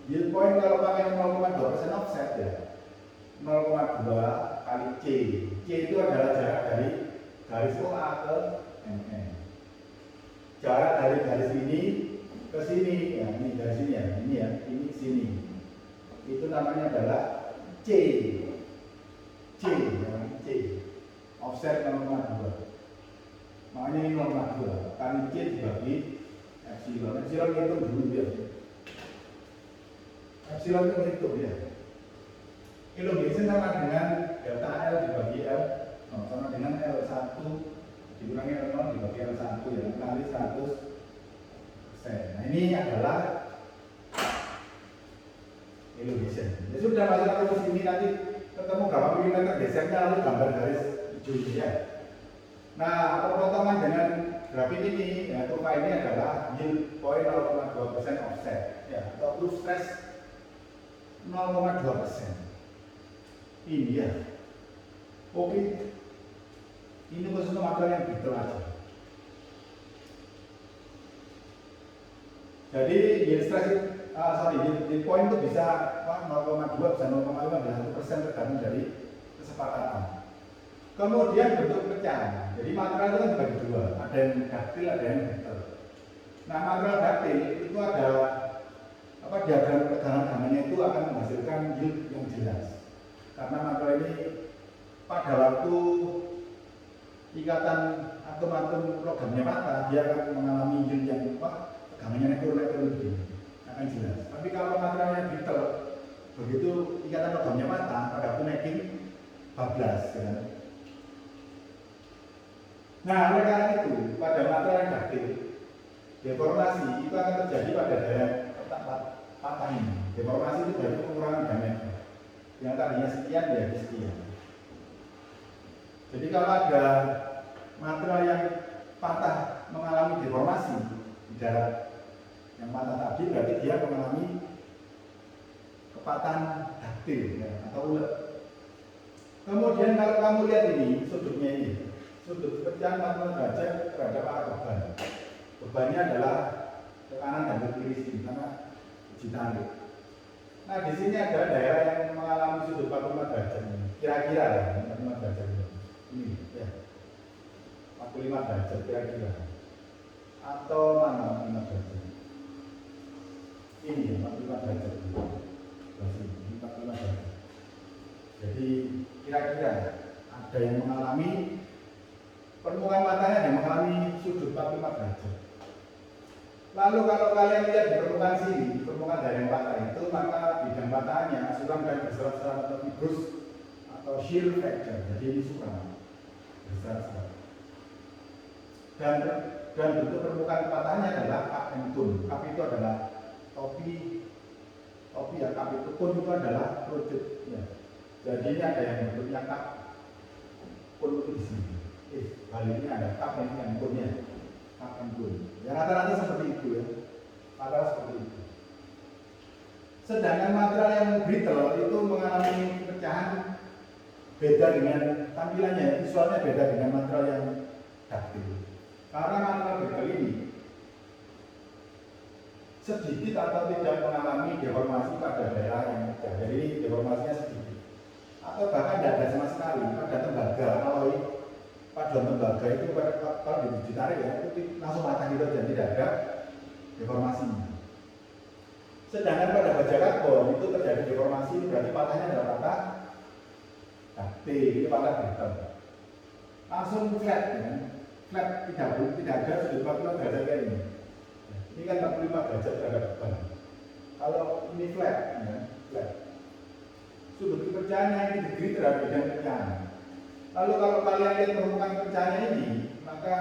Yield point kalau pakai 0,2% offset ya. 0,2 kali C. C itu adalah jarak dari garis OA ke MM. Jarak dari garis ini ke sini, ya ini dari sini ya, ini sini. Itu namanya adalah C. C, ya, C. Offset 0,2. Makanya ini 0,2 kali C dibagi epsilon. Epsilon itu dulu ya. Epsilon itu hitung ya. Elongation sama dengan delta L dibagi L, sama dengan L1 dikurangi L0 dibagi L1 ya, kali 100%. Nah ini adalah elongation. Ya sudah, masuk ke sini nanti ketemu berapa milimeter gesernya, lalu gambar garis hijau ini ya. Nah, perpotongan dengan grafik ini, ya, kurva ini adalah yield point 0,2% offset, ya, atau proof stress 0,2%. Ini ya. Oke. Ini khusus material yang brittle aja. Jadi yield stress, yield point itu bisa 0,2 bisa 0,5 tergantung dari kesepakatan. Kemudian bentuk pecahan. Jadi material itu kan dibagi dua, ada yang daktil, ada yang brittle. Nah, material daktil itu ada diagram tegangan-tegangannya itu akan menghasilkan yield yang jelas. Karena material ini pada waktu ikatan atom-atom logamnya patah, dia akan mengalami yield yang tegangannya naik turun begini, akan jelas. Tapi kalau materialnya brittle, begitu ikatan logamnya patah, pada waktu naikin bablas, kan? Nah, oleh karena itu, pada material yang daktil, deformasi itu akan terjadi pada daerah patah ini. Deformasi itu berarti pengurangan diameter. Yang tadinya sekian jadi sekian. Jadi kalau ada material yang patah mengalami deformasi di daerah yang patah tadi, berarti dia mengalami kepatahan daktil ya, atau ulet. Kemudian kalau kamu lihat ini sudutnya ini, sudut pecahan 45 derajat terhadap arah beban. Bebannya adalah tekanan dan kiri sini karena uji tarik. Nah, di sini ada daerah yang mengalami sudut 45 derajat ini. Kira-kira ya, 45 derajat ini ya. 45 derajat kira-kira. Atau mana 45 derajat? Ini ya, 45 derajat. Ini 45 derajat. Jadi kira-kira ada yang mengalami permukaan matanya yang mengalami sudut 45 derajat. Lalu kalau kalian lihat di permukaan sini, di permukaan dari yang patah itu, maka bidang patahnya suram dan berserat-serat atau fibrous atau shear fracture. Jadi ini suram berserat-serat. Dan bentuk permukaan patahnya adalah cup and cone. Cup itu adalah topi ya, cup itu, cone itu adalah protrude ya. Jadi ini ada yang bentuknya cup, cone itu di sini. Baliknya ada cup yang cone-nya. Ya rata-rata seperti itu ya, rata-rata seperti itu. Sedangkan material yang brittle itu mengalami pecahan beda dengan tampilannya, visualnya beda dengan material yang daktil. Karena material brittle ini sedikit atau tidak mengalami deformasi pada daerah yang pecah. Jadi deformasinya sedikit, atau bahkan tidak ada sama sekali pada tembaga alloy. Paduan tembaga itu kalau ditarik ya itu langsung patah gitu dan tidak ada deformasinya. Sedangkan pada baja karbon itu terjadi deformasi, berarti patahnya adalah patah T, ini patah bottom. Langsung flat, ya. Flat tidak ada sudut 45 derajat kayak ini. Ini kan 45 derajat terhadap beban. Kalau ini flat, ya, flat. Sudut pecahannya ini degree terhadap bidang pecahan. Lalu kalau kalian lihat permukaan pecahannya ini, maka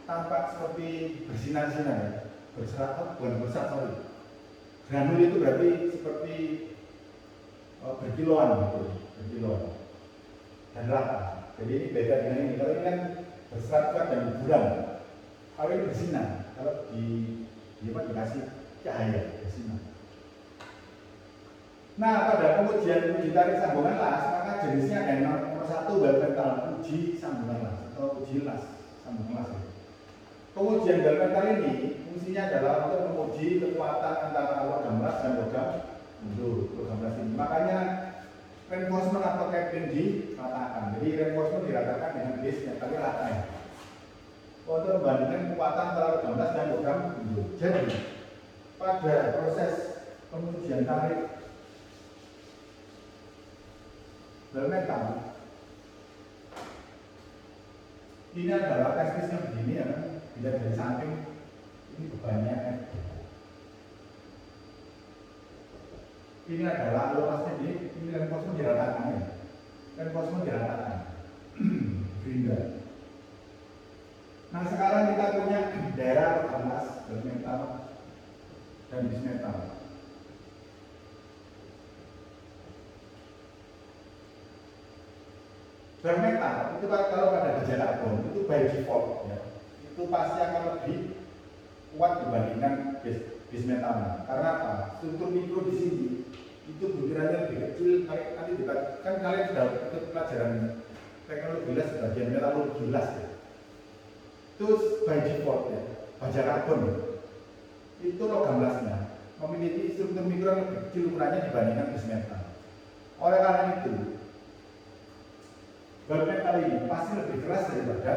tampak seperti bersinar-sinar, berserat, bukan berserat, sorry. Granul itu berarti seperti berkilauan gitu, berkilauan dan rata. Jadi ini beda dengan ini. Kalau ini kan berserat dan buram. Kalau ini bersinar, kalau dikasih cahaya bersinar. Nah, pada pengujian uji tarik sambungan las, maka jenisnya ada yang nomor 1 Bell-Mental uji sambungan las atau uji las sambungan las. Pengujian Bell-Mental ini fungsinya adalah untuk menguji kekuatan antara logam las dan logam las ini. Makanya reinforcement atau capping diratakan. Jadi reinforcement diratakan dengan base yang kali rata ya. Untuk membandingkan kekuatan antara logam las dan logam mundur. Jadi pada proses pengujian tarik Bell-Mental ini adalah testisnya begini ya kan, bila dari samping ini bebannya kan. Ini adalah lokasinya ini reinforcement diratakan ya, reinforcement diratakan grinder. Nah sekarang kita punya daerah panas Bell-Mental dan Bismetal. Bell-Mental itu kalau pada baja karbon itu by default ya, itu pasti akan lebih kuat dibandingkan bismetalnya. Karena apa? Struktur mikro di sini itu butirannya lebih kecil. Nanti kan kalian sudah ikut pelajaran teknologi las bagian metalurgi las ya. Terus by default ya, baja karbon ya, itu logam lasnya memiliki struktur mikro yang lebih kecil ukurannya dibandingkan bismetal. Oleh karena itu Bell-Mental ini pasti lebih keras daripada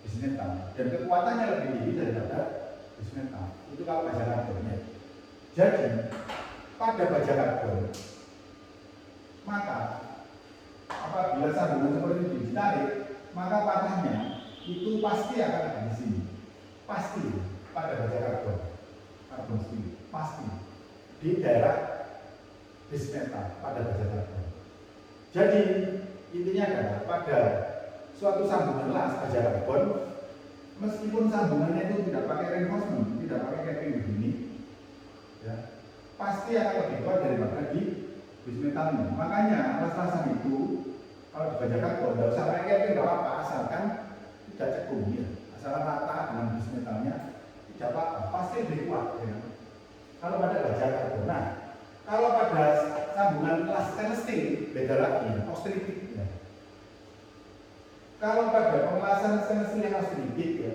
bismetal dan kekuatannya lebih tinggi daripada bismetal. Itu kalau baja karbonnya. Jadi pada baja karbon, maka apabila sambungan seperti ini ditarik, maka patahnya itu pasti akan ada di sini. Pasti pada baja karbon sini pasti di daerah bismetal pada baja karbon. Jadi intinya adalah pada suatu sambungan las baja karbon, meskipun sambungannya itu tidak pakai reinforcement, tidak pakai capping begini, ya, pasti akan lebih kuat daripada di bismetalnya. Makanya las-lasan itu kalau di baja karbon tidak usah pakai capping, tidak apa-apa, asalkan tidak cekung ya, asalkan rata dengan bismetalnya tidak apa-apa, pasti lebih kuat. Ya. Kalau pada baja karbon, nah kalau pada sambungan las stainless steel beda lagi, austenitic. Kalau pada pengelasan stainless steel yang austenitic ya,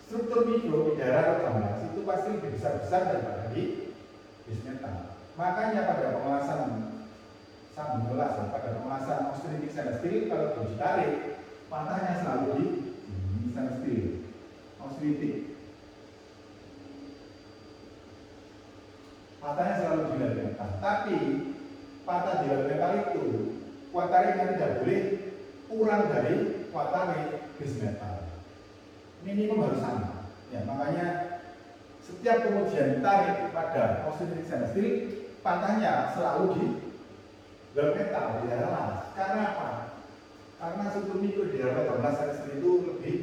struktur mikro di daerah logam las itu pasti lebih besar daripada di bismetal. Makanya pada pengelasan sambungan las, pada pengelasan austenitic stainless steel kalau ditarik patahnya selalu di stainless steel austenitic. Patahnya selalu di Bell-Mental. Tapi patah di Bell-Mental itu kuat tariknya tidak boleh kurang dari kuat tarik bismetal. Minimum harus sama. Ya, makanya setiap pengujian tarik pada austenitic stainless steel patahnya selalu di Bell-Mental di daerah las. Karena apa? Karena struktur mikro di daerah logam stainless steel itu lebih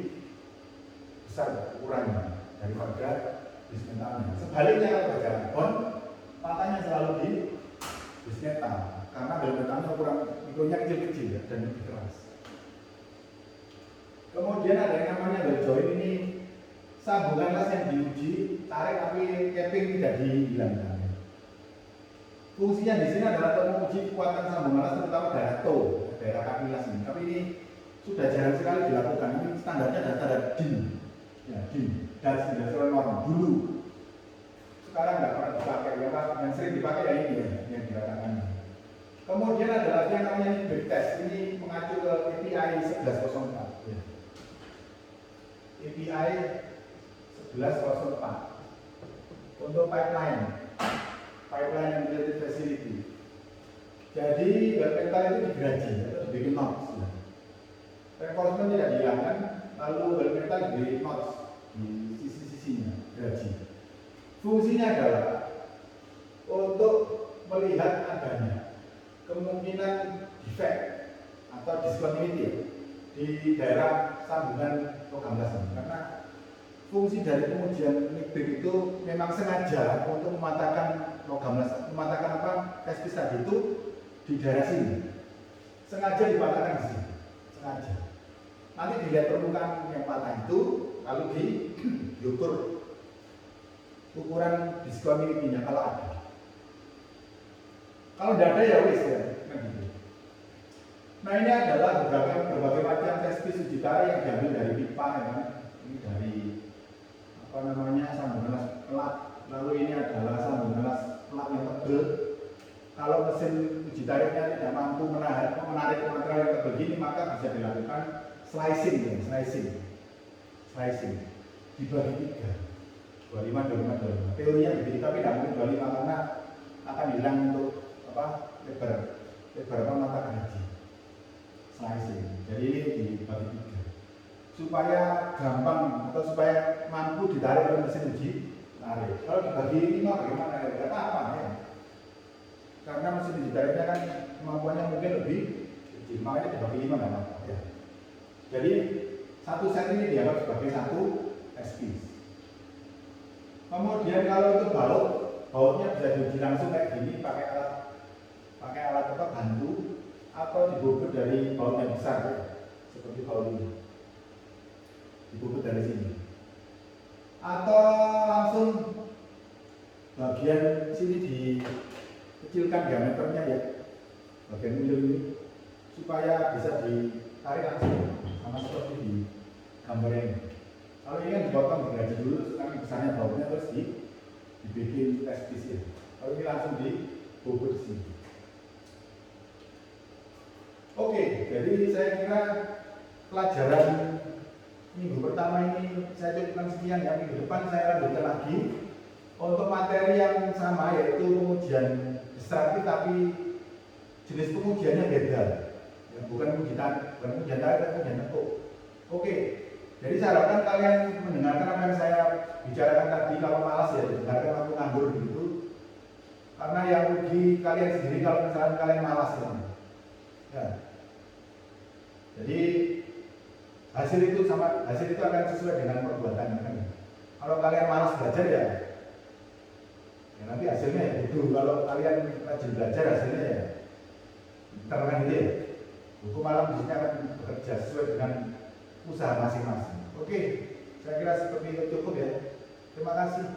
besar ukurannya daripada bismetalnya. Sebaliknya kalau baja karbon patahnya selalu di bismetal karena Bell-Mentalnya ukuran mikronya kecil-kecil ya, dan lebih keras. Kemudian ada yang namanya ball joint, ini sambungan las yang diuji tarik tapi capping tidak dihilangkan. Fungsinya di sini adalah untuk menguji kekuatan sambungan las terutama daerah toe, daerah kaki las ini. Tapi ini sudah jarang sekali dilakukan. Ini standarnya adalah standar DIN, ya DIN dan industrial norm dulu. Sekarang nggak pernah dipakai, yang sering dipakai ya ini ya, yang diratakan. Kemudian ada lagi yang namanya back test, ini mengacu ke API 1104. Ya. API 1104 untuk pipeline and related facility. Jadi well metal itu digaji atau dibikin notes. Reinforcement tidak dihilangkan, lalu well metal diberi notes di sisi-sisinya, gaji. Fungsinya adalah untuk melihat adanya kemungkinan defect atau discontinuity di daerah sambungan logam las ini. Karena fungsi dari pengujian nitrik itu memang sengaja untuk mematahkan logam las, mematahkan apa test piece tadi itu di daerah sini, sengaja dipatahkan di sini, sengaja. Nanti dilihat permukaan yang patah itu, lalu diukur ukuran discontinuity-nya kalau ada. Kalau tidak ada ya wis ya, kan gitu. Nah ini adalah berbagai macam test piece uji tarik yang diambil dari pipa, ya kan? Ini dari apa namanya sambungan las pelat, lalu ini adalah sambungan las pelat yang tebal. Kalau mesin uji tariknya tidak mampu menarik material yang tebal gini, maka bisa dilakukan slicing dibagi 3, 25. Teorinya begitu, tapi tidak mungkin 25 karena akan hilang untuk apa lebar mata gaji. Slicing. Jadi ini dibagi 3 supaya gampang atau supaya mampu ditarik oleh mesin uji tarik. Kalau dibagi 5 bagaimana ya? Tidak apa-apa ya. Karena mesin uji tariknya kan kemampuannya mungkin lebih kecil, makanya dibagi 5 nggak apa-apa ya. Jadi satu set ini dianggap sebagai satu test piece. Kemudian kalau untuk bautnya bisa diuji langsung kayak gini pakai alat apa bantu, atau dibobot dari baut yang besar ya, seperti baut ini, dibobot dari sini, atau langsung bagian sini dikecilkan diameternya ya, bagian ujung ini, supaya bisa ditarik langsung sama seperti di gambar ini. Kalau ini kan dipotong digaji dulu, nanti besarnya bautnya terus dibikin test piece ya. Kalau ini langsung dibobot di sini. Oke, jadi saya kira pelajaran minggu pertama ini saya cukupkan sekian ya. Minggu depan saya lanjutkan lagi untuk materi yang sama, yaitu pengujian besar tapi jenis pengujiannya beda ya, bukan pengujian tarik, tapi pengujian tekuk. Oke, jadi saya harapkan kalian mendengarkan apa yang saya bicarakan tadi. Kalau malas ya dengarkan aku nganggur gitu, karena yang rugi kalian sendiri kalau misalnya kalian malas ya. Jadi hasil itu akan sesuai dengan perbuatan kan. Kalau kalian malas belajar ya nanti hasilnya ya itu. Kalau kalian rajin belajar hasilnya ya terang gitu ya. Hukum alam di sini akan bekerja sesuai dengan usaha masing-masing. Oke, saya kira seperti itu cukup ya. Terima kasih.